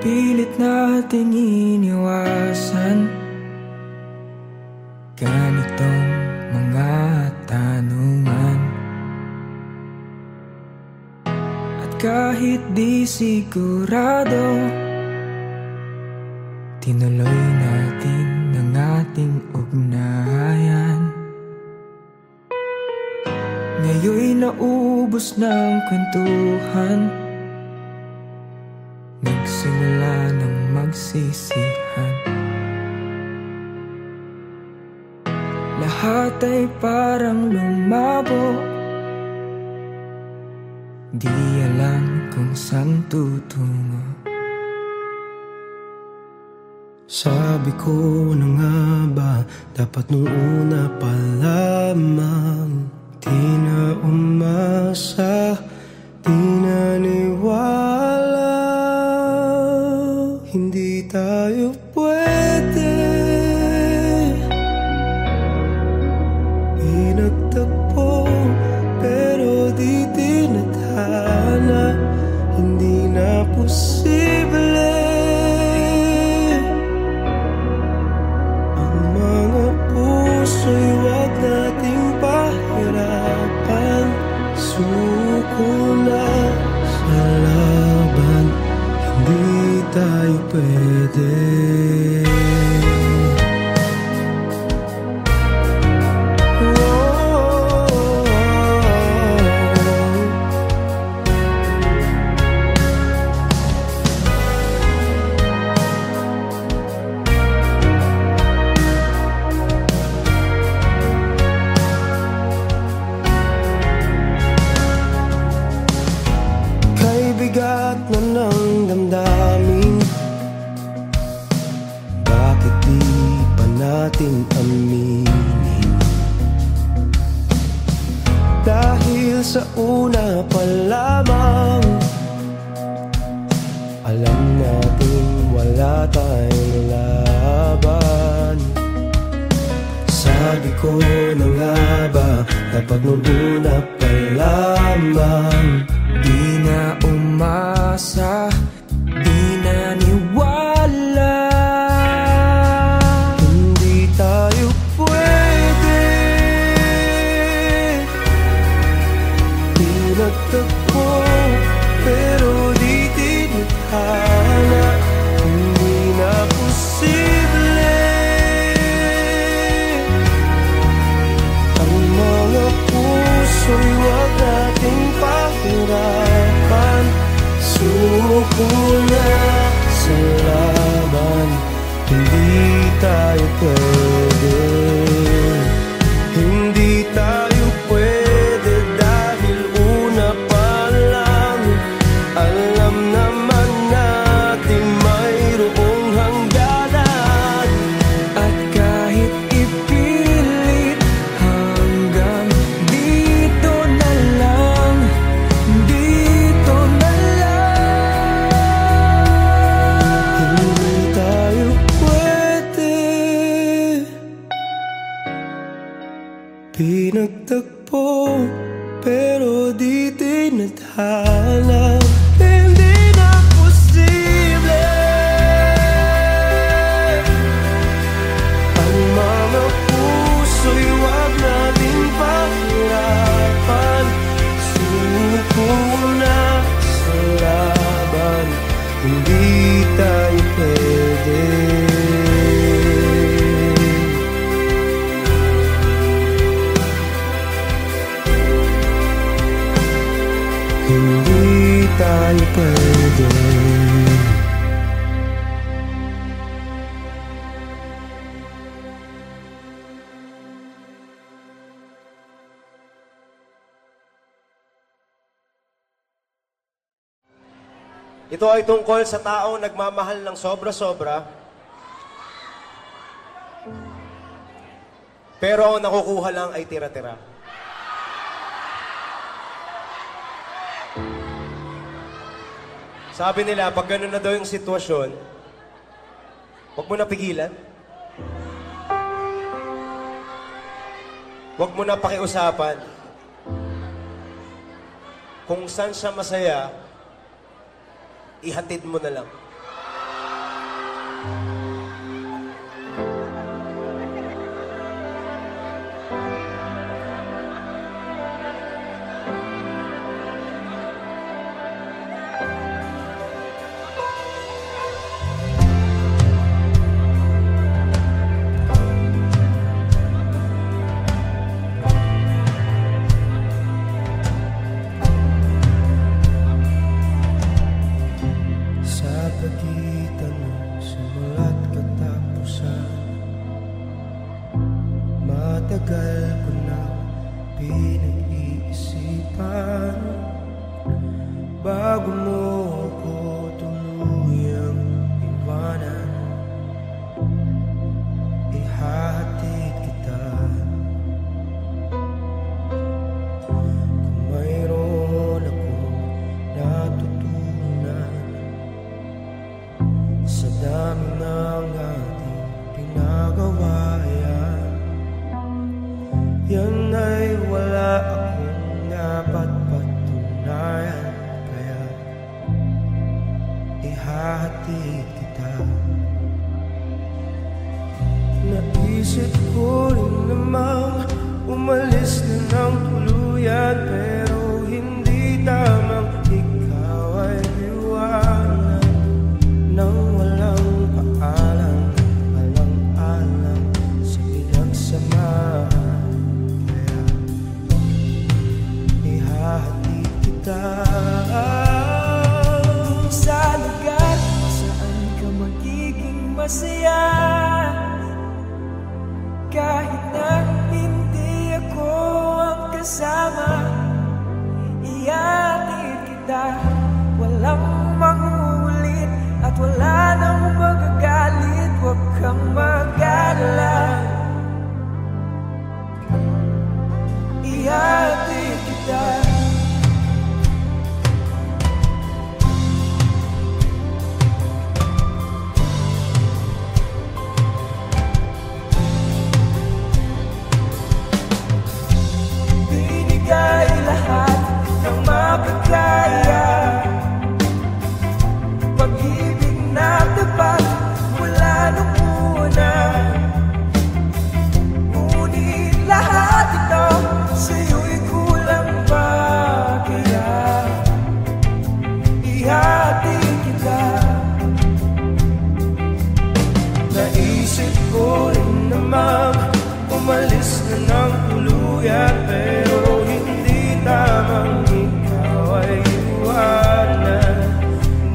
pilit nating iniwasan ganitong mga tanungan. At kahit di sigurado, tinuloy natin ang ating ugnayan. Ngayon'y naubos ng kwentuhan, nagsimula ng magsisihan. Lahat ay parang lumabo, di alam kung saan tutungo. Sabi ko na nga ba, dapat nung una pa lamang, di na umasa, di naniwala. Hindi tayo pwede, pinagtagpo pero di tinadhana. Hindi na posible ang mga puso'y wag nating pahirapan. Suko na sa laban, hindi tayo pwede. Bigat na ng damdamin, bakit di pa natin aminin? Dahil sa una pa lamang, alam natin wala tayong laban. Sabi ko na nga ba, dapat nung una pa lamang, di na umasa, di naniwala. Hindi tayo pwede, pinagtagpo pero di tinadhana. Hindi na posible ang mga puso'y wag nating pahirapan. Suko na sa laban, hindi tayo pwede. Hindi tayo pwede dahil una pa lang, alam naman natin mayroong hangganan. At kahit ipilit, hanggang dito na lang, dito na lang. Hindi tayo pwede, pinagtagpo pero di tinadhana. Hindi na posible ang mga puso'y wag nating pahirapan. Suko na sa laban, hindi tayo pwede. Hindi tayo pwede. Ito ay tungkol sa taong nagmamahal ng sobra-sobra, pero ang nakukuha lang ay tira-tira. Sabi nila, pag gano'n na daw yung sitwasyon, huwag mo na pigilan. Huwag mo na pakiusapan. Kung saan siya masaya, ihatid mo na lang. bago mo ako tuluyang iwanan. Ihahatid kita kung mayroon akong natutunan sa dami ng ating pinagawa. Yan ay wala akong dapat patunayan, kaya ihahatid kita. Naisip ko rin namang umalis na ng tuluyan, pero hindi tamang ikaw ay iwanan nang walang paalam, alang-alang sa pinagsamahan. Ihahatid kita sa lugar saan ka magiging masaya, kahit na hindi ako ang kasama. Ihahatid kita, walang manguulit at wala nang magagalit. Huwag kang mag-alala, ihahatid kita. Binigay lahat ng makakaya, pag-ibig na tapat mula nung una. Ngunit lahat ito sa'yo'y kulang pa, kaya ihahatid kita. Naisip ko rin namang umalis na ng tuluyan, pero hindi tamang ikaw ay iwanan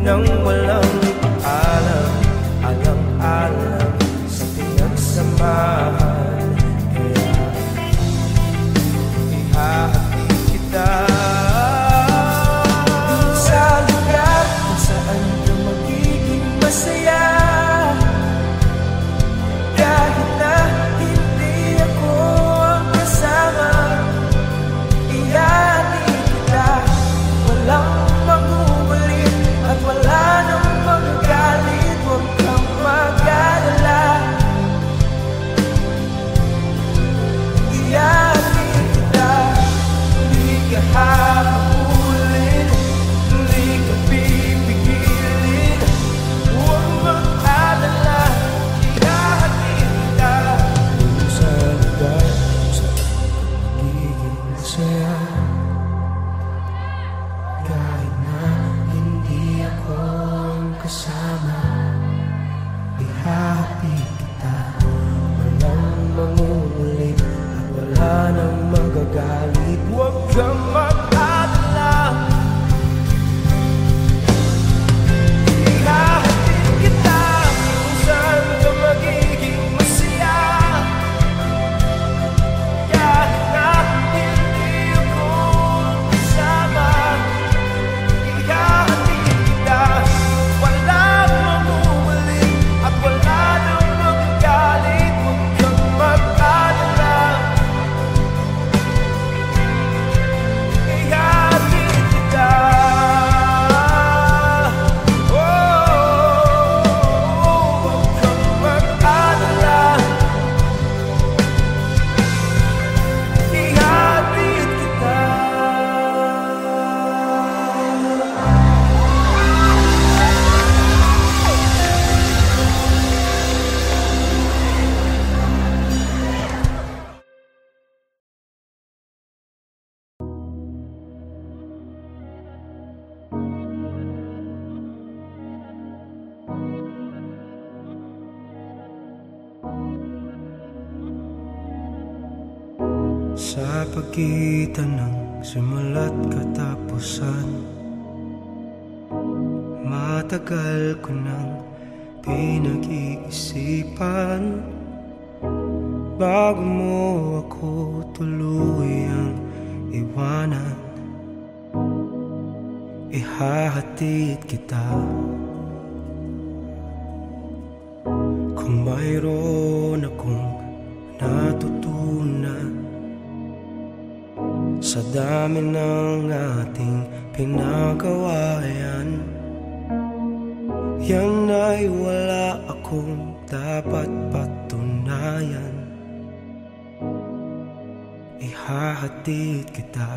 nang walang paalam, alang-alang sa pinagsamahan. Kaya ihahatid kita sa lugar kung saan ka magiging masaya, kahit na hindi ako ang kasama. Ihahatid kita, walang magugulit at wala nang magagalit. Huwag kang mag-alala, ihahatid kita. Hindi ka hahabulin, hindi ka pipigilin. Huwag mag-alala, ihahatid kita sa lugar sa magiging masaya, kahit na hindi ako ang kasama. Ihahatid kita, walang manguulit at wala nang magagalit. Huwag kang mag-alala, ihahatid kita kung saan ka magiging masaya, kahit na hindi ako kasama. Ihahatid kita, walang magugulit at wala nang magagalit. Huwag kang mag-alala, ihahatid kita. Huwag kang mag-alala, ihahatid kita. Sa pagitan ng simula't katapusan, matagal ko nang pinag-iisipan bago mo ako tuluyang iwanan. ihahatid kita. Kung mayroon akong natutunan sa dami ng ating pinagawayan, yan ay wala akong dapat patunayan. Ihahatid kita.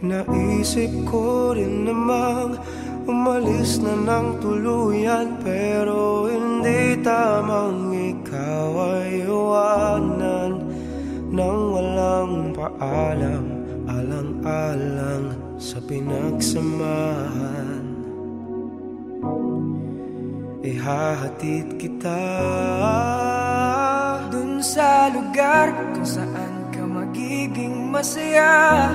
Naisip ko rin namang umalis na ng tuluyan, pero hindi tamang ikaw ay iwanan nang walang paalam, alang-alang sa pinagsamahan. Ihahatid kita dun sa lugar kung saan ka magiging masaya,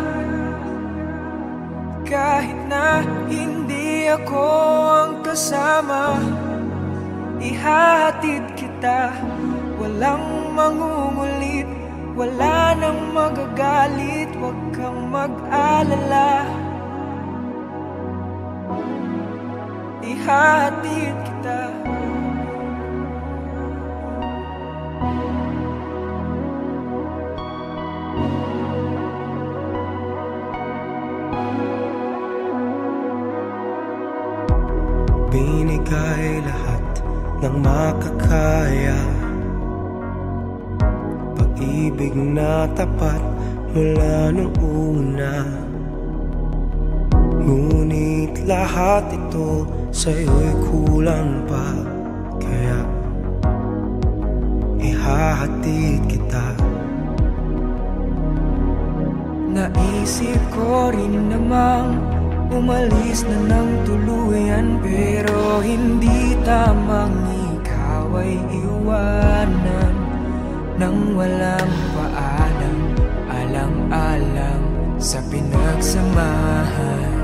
kahit na hindi ako ang kasama. Ihahatid kita, walang mangungulit, wala nang magagalit, huwag kang mag-alala. Ihahatid kita. Binigay lahat ng makakaya, pag-ibig na tapat mula nung una. Ngunit lahat ito sa'yo'y kulang pa, kaya ihahatid kita. Naisip ko rin namang umalis na ng tuluyan, pero hindi tamang ikaw ay iwanan nang walang paalam, alang-alang sa pinagsamahan.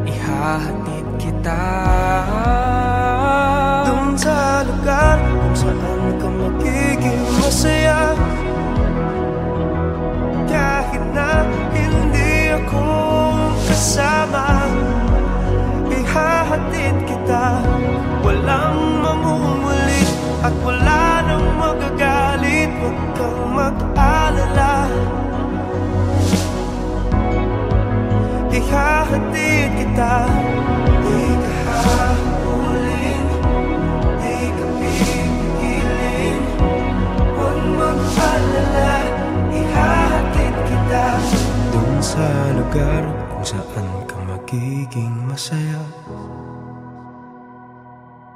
Ihahatid kita dun sa lugar kung saan ka magiging masaya, kahit na hindi ako kasama. Ihahatid kita, walang mamumulit at wala nang magagalit, huwag kang mag-alala. Ihahatid kita, di ka hahabulin, di ka pipigilin, huwag mag-alala. Ihahatid kita dun sa lugar kung saan ka magiging masaya,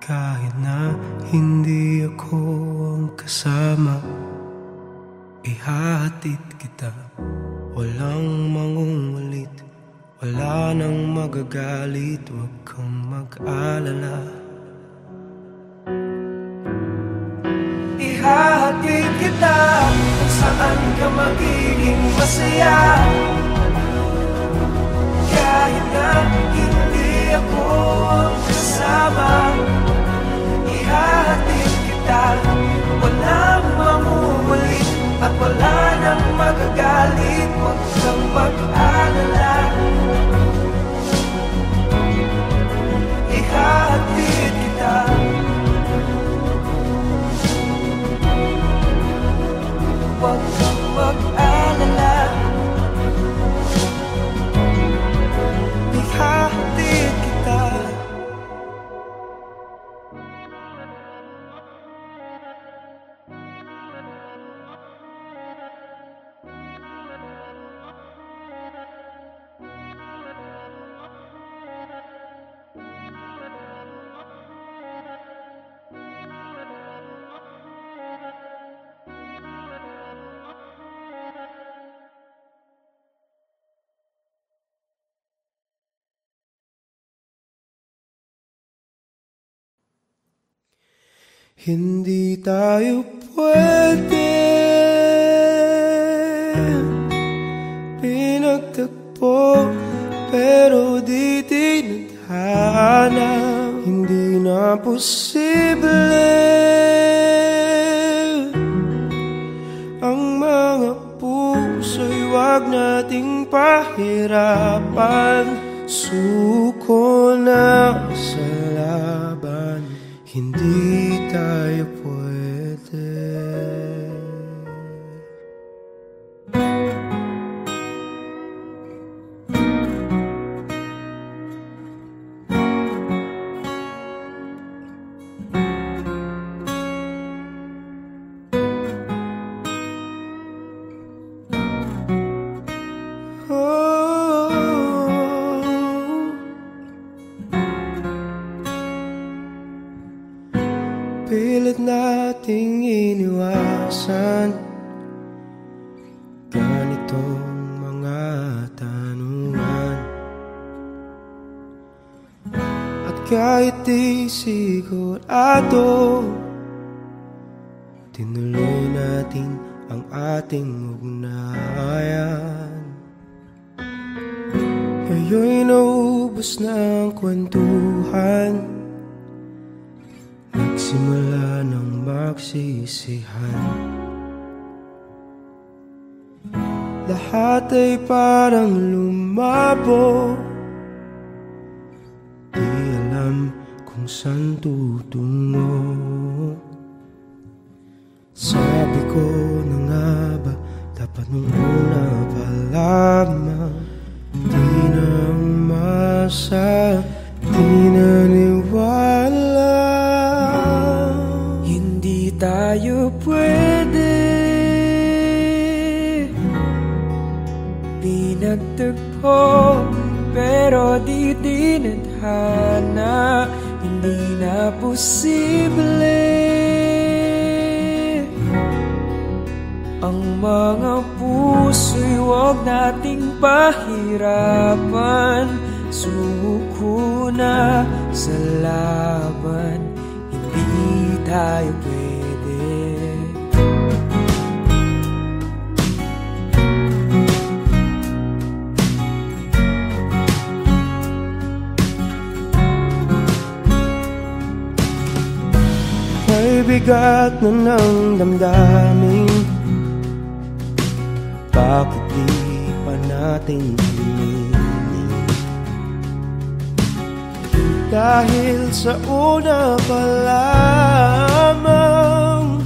kahit na hindi ako ang kasama. Ihahatid kita, walang mangungulit, wala nang magagalit, huwag kang mag-alala. Ihahatid kita kung saan ka magiging masaya, kahit na hindi ako ang kasama. Ihahatid kita, walang mamumulit at wala nang magagalit, huwag kang mag-alala. Ihahatid kita, huwag kang mag-alala. Ihahatid kita. Hindi tayo pwede pinagtagpo, pero di tinadhana. Hindi na posible ang mga puso'y wag wag nating pahirapan. Suko na sa laban, hindi tayo pwede. Pilit nating iniwasan ganitong mga tanungan. At kahit di sigurado, tinuloy natin ang ating ugnayan. Ngayon'y naubos na ang kwentuhan, nagsimula ng magsisihan. Lahat ay parang lumabo, di alam kung saan tutungo. Sabi ko na nga ba, dapat nung una pa lamang, di na umasa, di naniwala. Hindi tayo pwede, pinagtagpo pero di tinadhana. Hindi na posible ang mga puso'y wag nating pahirapan. Sumuko na sa laban, hindi tayo pwede. May bigat na ng damdamin, bakit di pa natin aminin? Dahil sa una pa lamang,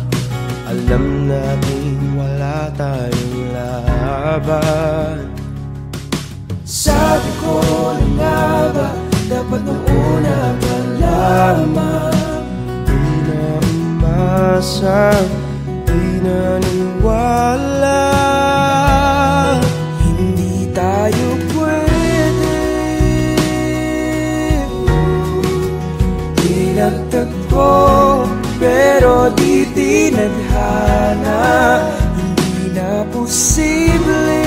alam natin wala tayong laban. Sabi ko na nga ba, dapat nung una pa lamang, di na umasa, di naniwala. Hindi tayo pwede, pinagtagpo pero di tinadhana. Hindi na posible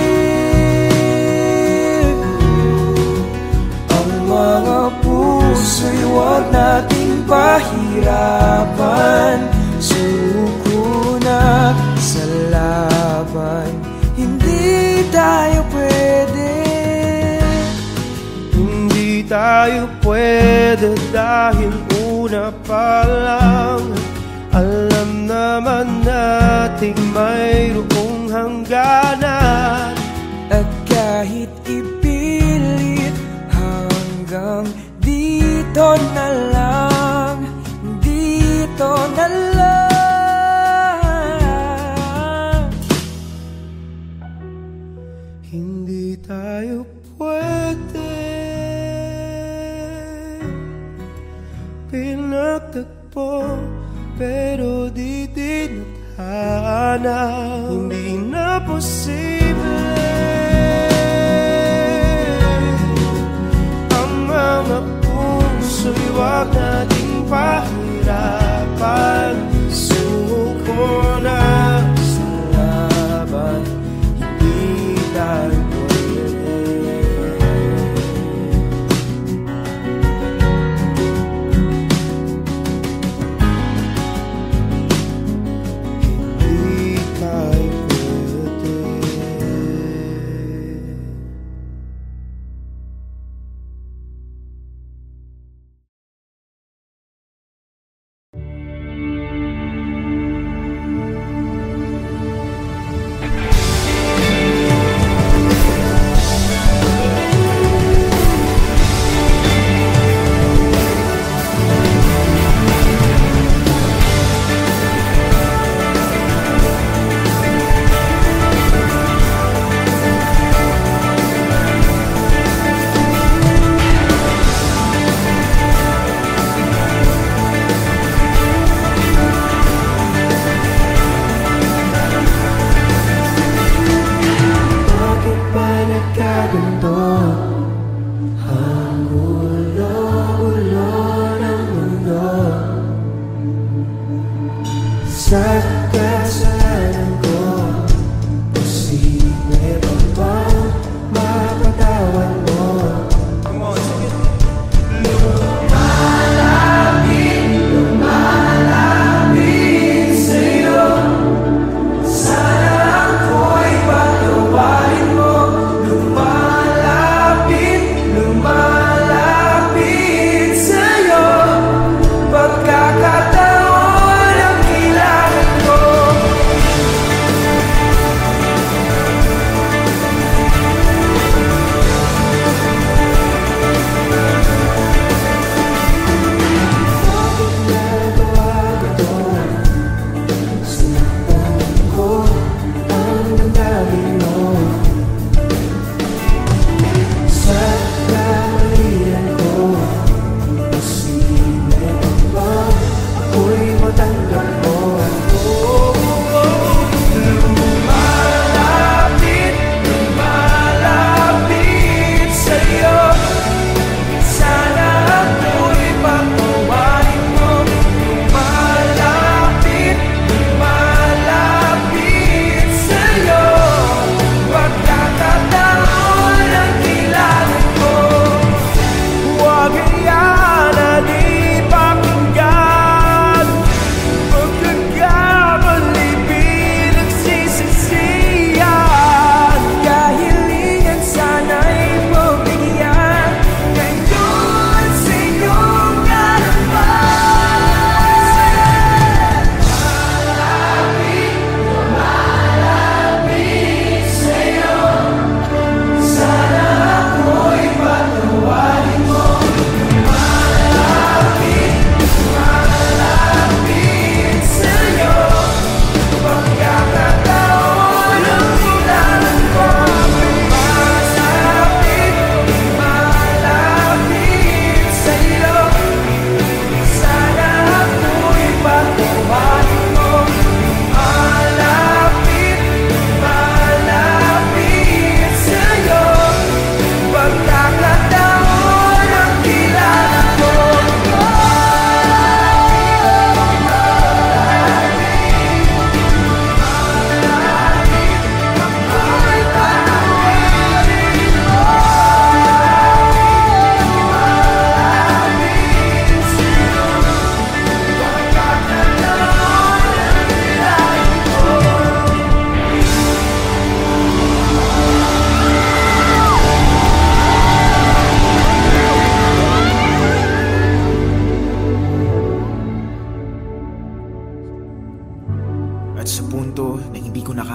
ang mga puso'y wag nating pahirapan. Suko na sa laban, hindi tayo pwede. Hindi tayo pwede dahil una pa lang, alam naman nating mayroong hangganan. At kahit ipilit, hanggang dito na lang, dito na lang. Hindi tayo pwede, pinagtagpo pero di tinadhana. Hindi na posible ang mga puso'y wag nating pahirapan. Suko na sa laban, hindi tayo pwede. Hindi tayo pwede.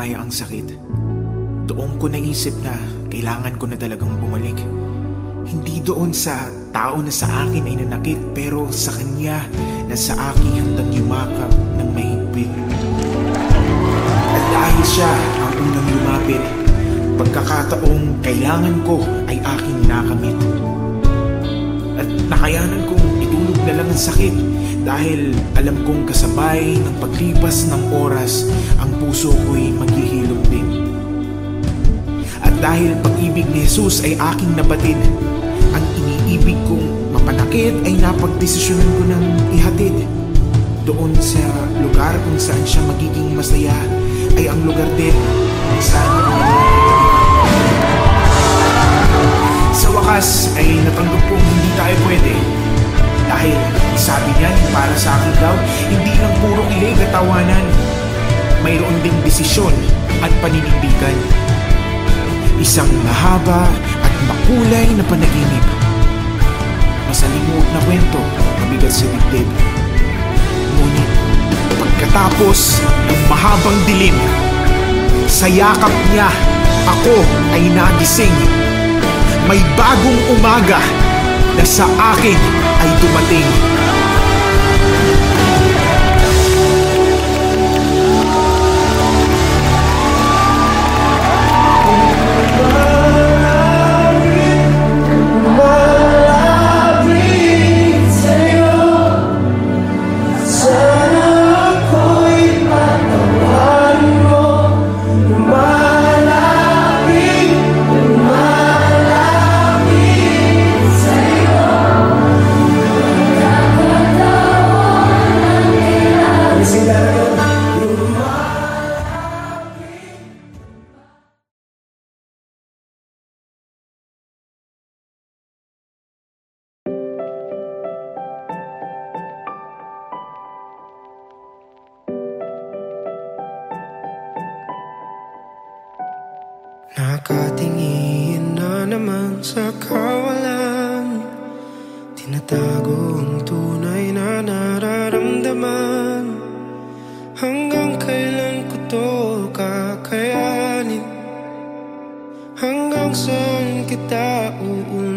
kinaya ang sakit. Doon ko naisip na kailangan ko na talagang bumalik. Hindi doon sa tao na sa akin ay nanakit, pero sa kanya na sa akin handang yumakap ng mahigpit. At dahil siya ang unang lumapit, pagkakataong kailangan ko ay aking nakamit. At nakayanan kong itulog na lang ang sakit dahil alam kong kasabay ng paglipas ng oras ang puso ko'y maghihilom din. At dahil pag-ibig ni Jesus ay aking nabatid, ang iniibig kong mapanakit ay napagdesisyonan ko ng ihatid. Doon sa lugar kung saan siya magiging masaya ay ang lugar din kung saan sa wakas ay natanggap kong hindi tayo pwede. Dahil sabi niya para sa akin daw, hindi lang puro kilig at tawanan, mayroon ding desisyon at paninindigan. Isang mahaba at makulay na panaginip, masalimuot na kwento, mabigat sa dibdib. Ngunit pagkatapos ng mahabang dilim, sa yakap niya ako ay nagising. May bagong umaga na sa akin ay dumating. Nakatingin na naman sa kawalan, tinatago ang tunay na nararamdaman. Hanggang kailan ko to kakayanin? Hanggang saan kita uunawain?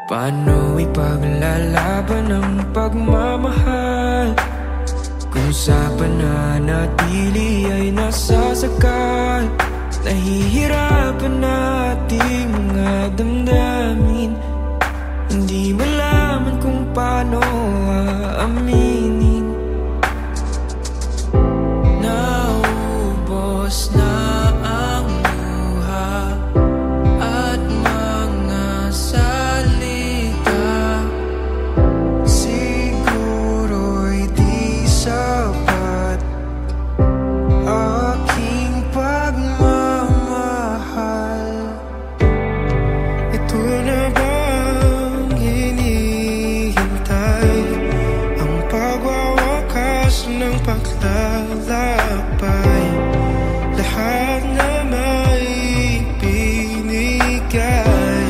Paano ipaglalaban ang pagmamahal kung sa pananatili ay nasasakal? Nahihirapan nating mga damdamin, hindi malaman kung paano aaminin. Naubos na ang luha at mga salita, siguro'y di sapat aking pagmamahal. Ito na bang hinihintay, ang pagwawakas ng paglalakbay? Lahat na may binigay,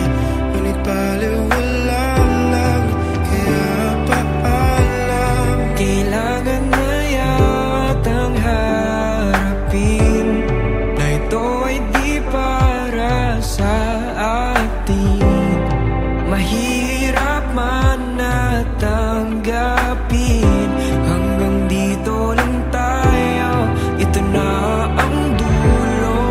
ngunit baliwala lang, kaya paalam. Kailangan na yatang harapin na ito ay di para sa atin. Mahirap man na tanggapin, hanggang dito lang tayo, ito na ang dulo.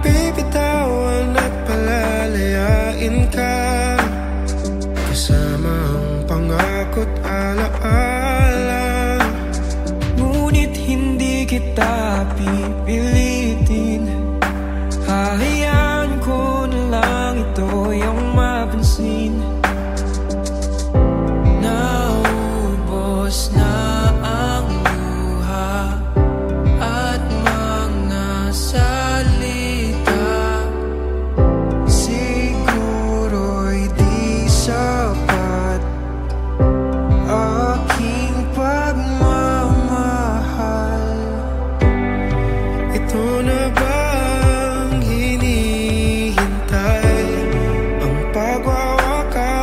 Bibitawan at palalayain ka, kasama ang pangako't alaala. Ngunit hindi kita pipilitin, hahayaan ko na lang ito yung mapansin. Naubos na ang luha at mga salita, siguro'y di sa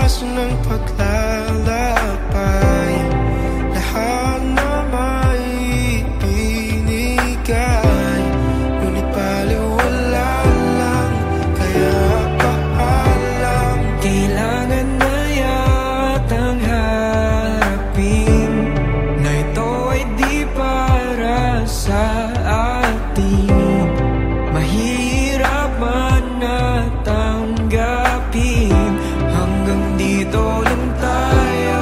aso ng paglalakbay. Lahat na may ibinigay, ngunit baliwala lang, kaya paalam. Kailangan na yatang harapin na ito ay di para sa atin. Mahirap man na tanggapin, hanggang dito lang tayo,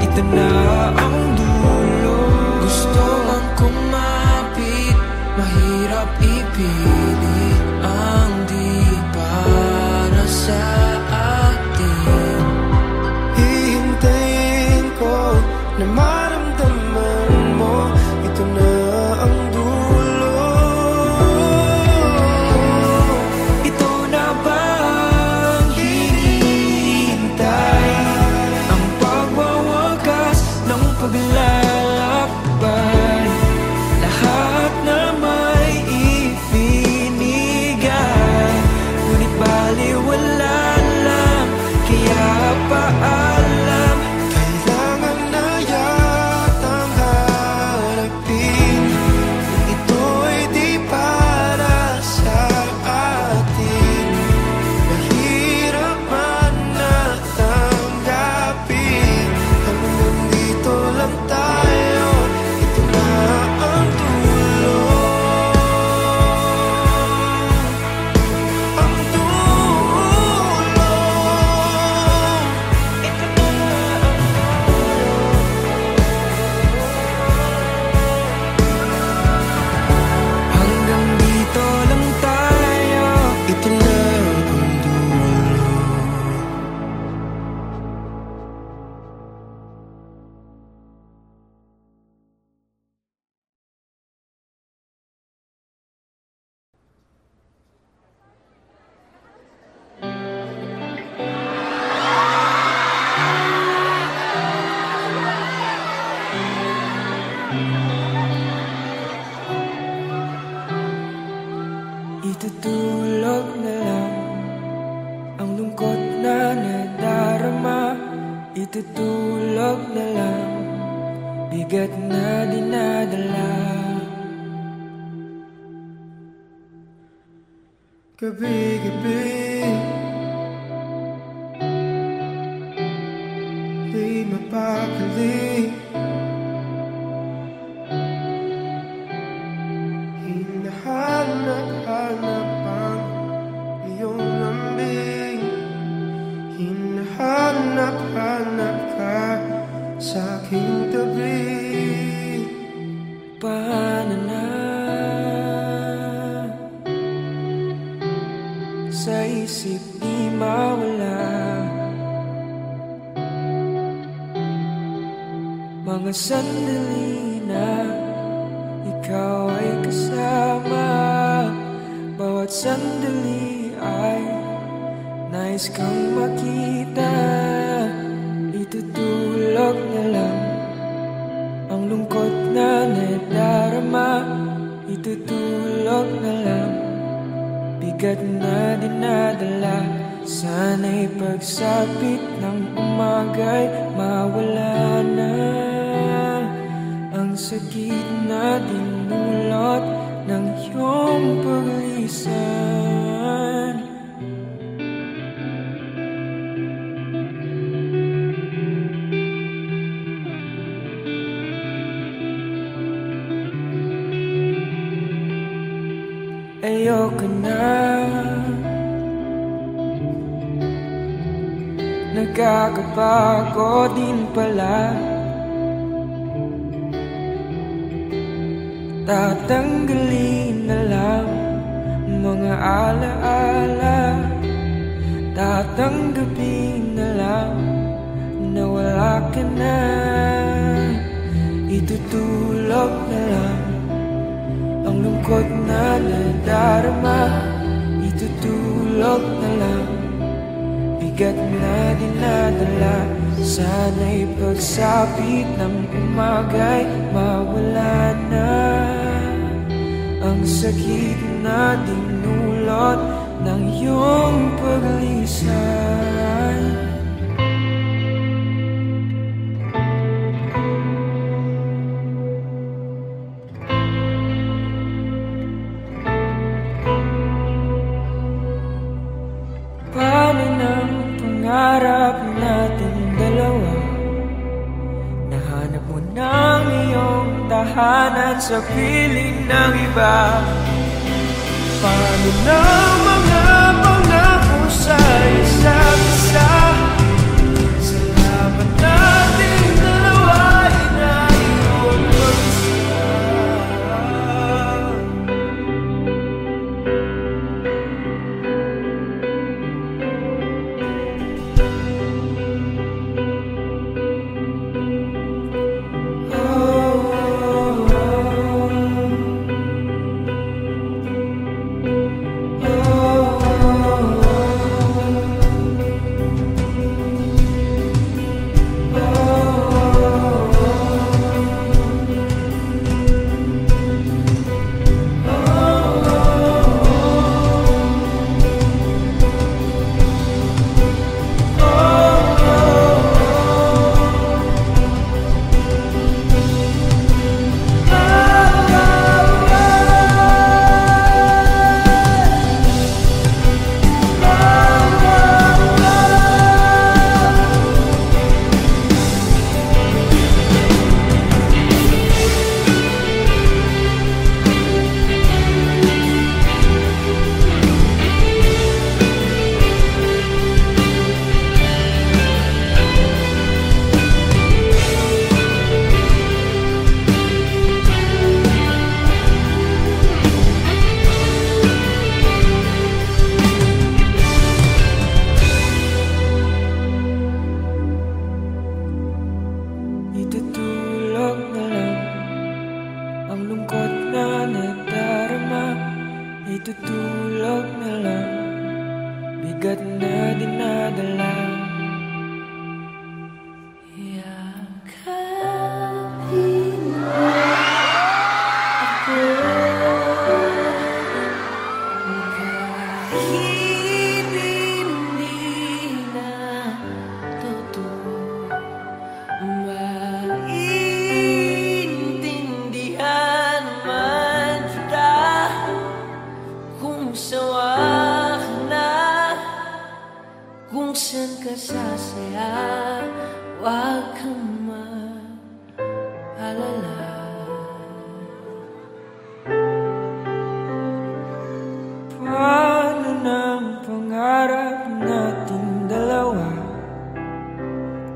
ito na ang dulo. Gusto mang kumapit, mahirap ipilit ang di para sa atin. Hihintayin ko na maramdaman mo, ito na ang dulo. Ito na ba ang hinihintay? Ang pagwawakas ng paglalakbay. Lahat na may ibinigay, ngunit baliwala lang, kaya paalam. Kailangan na yatang harapin, ito ay di para sa atin. Mahirap man na tanggapin, hanggang dito lang tayo, ito na ang dulo. Ang dulo. Hanggang dito lang tayo, Ito na ang dulo. itutulog na lang ang lungkot na nadarama. Itutulog na lang bigat na dinadala. Gabi-gabi, di mapakali. Hinahanap-hanap ang iyong lambing. Hinahanap-hanap ka sa aking tabi. Paano na sa isip di mawala mga sandali na ikaw ay kasama. Bawat sandali ay nais kang makita. Itutulog na lang ang lungkot na nadarama. Itutulog na lang bigat na dinadala. Sana'y pagsapit ng umagay mawala na ang sakit na dinulot ng iyong paglisan. Ayoko na, nagkakapagod din pala. Tatanggalin na lang mga alaala. Tatanggapin na lang na wala ka na. Itutulog na lang ang lungkot na nadarama. Itutulog na lang bigat na dinadala. Sana'y pagsapit ng umagay mawala na ang sakit na dinulot ng iyong paglisan. tahanan sa piling ng iba. Paano na mga pangako sa isa't isa? Sa laban nating dalawa ay naiwan mag-isa. Itutulog na lang ang lungkot na nadarama. Itutulog na lang bigat na dinadala. Yakapin mo ako kahit hindi na totoo. Maintindihan man kita kung sawa ka na, kung saan ka sasaya. Huwag kang mag-alala. Paano ng pangarap nating dalawa?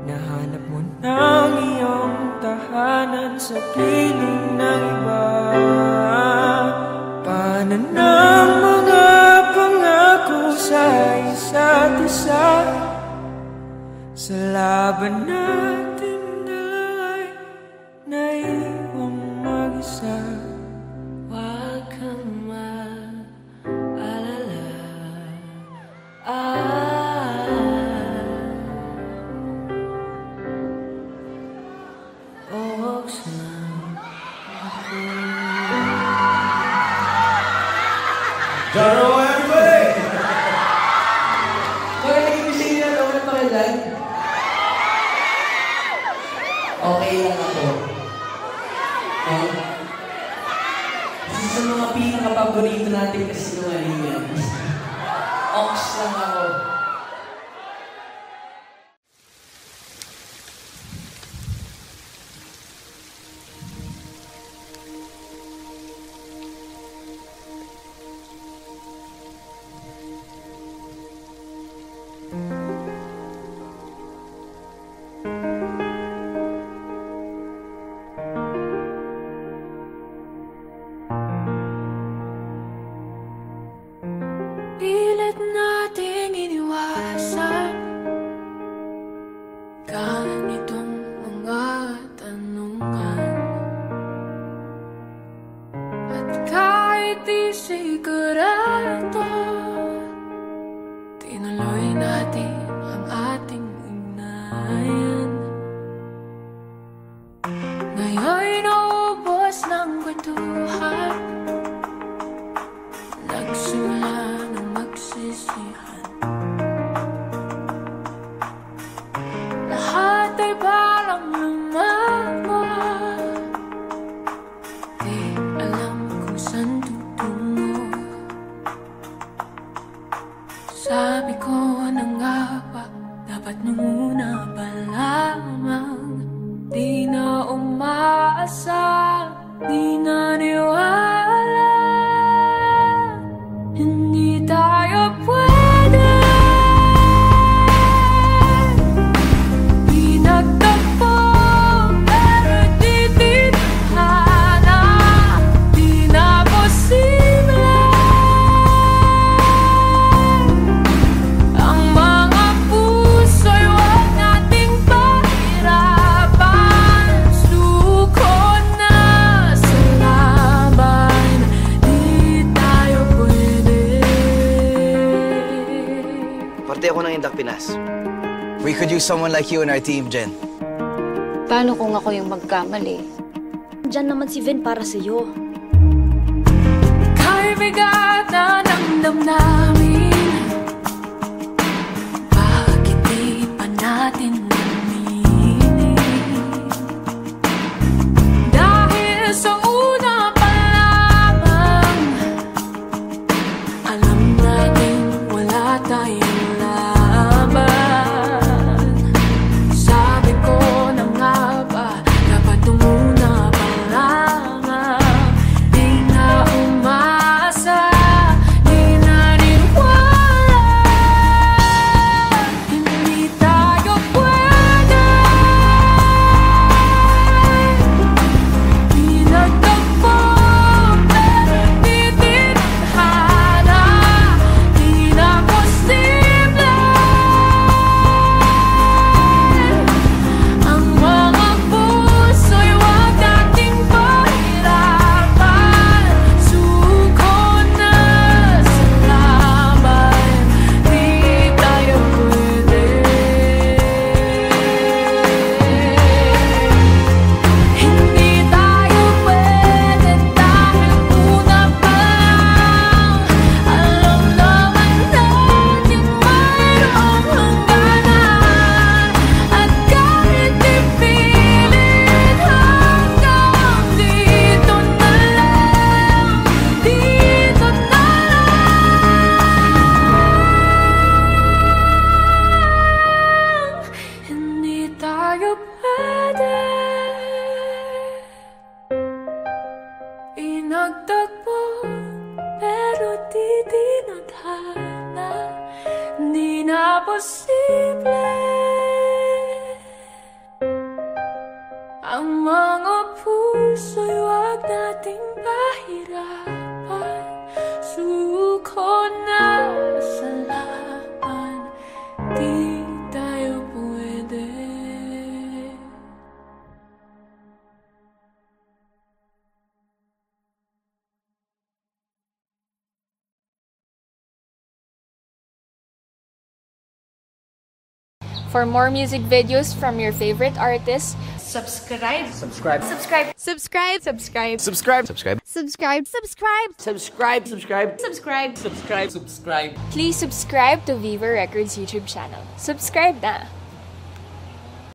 Nahanap mo ng iyong tahanan sa piling ng iba. Paano ng mga pangako sa isa't isa? Sa laban natin dalawa'y naiwang mag-isa. Huwag kang mag-alala. Oxman ako. Jaro, everybody! Kaya nag-ibig na naman ang pakilan? Okay lang ako. Kasi sa mga pinaka-paborito natin kasi sinungaling yan. Ox lang ako. Pilit nating iniwasan ganitong mga tanungan. At kahit di sigurado, tinuloy natin ang ating ugnayan. Ngayon'y naubos ng kwentuhan, nagsimula ng magsisihan. Lahat ay parang lumabo, di alam kung saan tutungo. Sabi ko na nga ba, dapat muna pa lamang, di na umaasa introduce someone like you in our team, Jen. Paano kung ako yung magkamali? Diyan naman si Vin para sa'yo. Kahit bigat na ng damdamin, bakit di pa natin aminin? Dahil sa una pa lamang, alam natin wala tayong laban. Sabi ko na nga ba, dapat tumuna pa lamang. Di na umasa, di naniniwala. Hindi tayo pwede. Di nagtagpo, pero di tinadhana. Di na posible ang mga puso'y huwag nating pahirapan. Suko na sa laban, di tayo pwede. Hindi tayo pwede dahil una pa lang, alam naman natin mayroong hangganan. At kahit ipilit hanggang dito na lang, dito na lang. Hindi tayo pwede. Inagtagpo, pero di tinadhana. Di na posible ang mga puso'y huwag nating pahirapan. Suko na sa laban, di tayo pwede. For more music videos from your favorite artists, Subscribe. subscribe. Subscribe. Subscribe. Subscribe. Subscribe. Subscribe. Subscribe. Subscribe. Subscribe. Subscribe. Please subscribe to Viva Records YouTube channel. Subscribe na!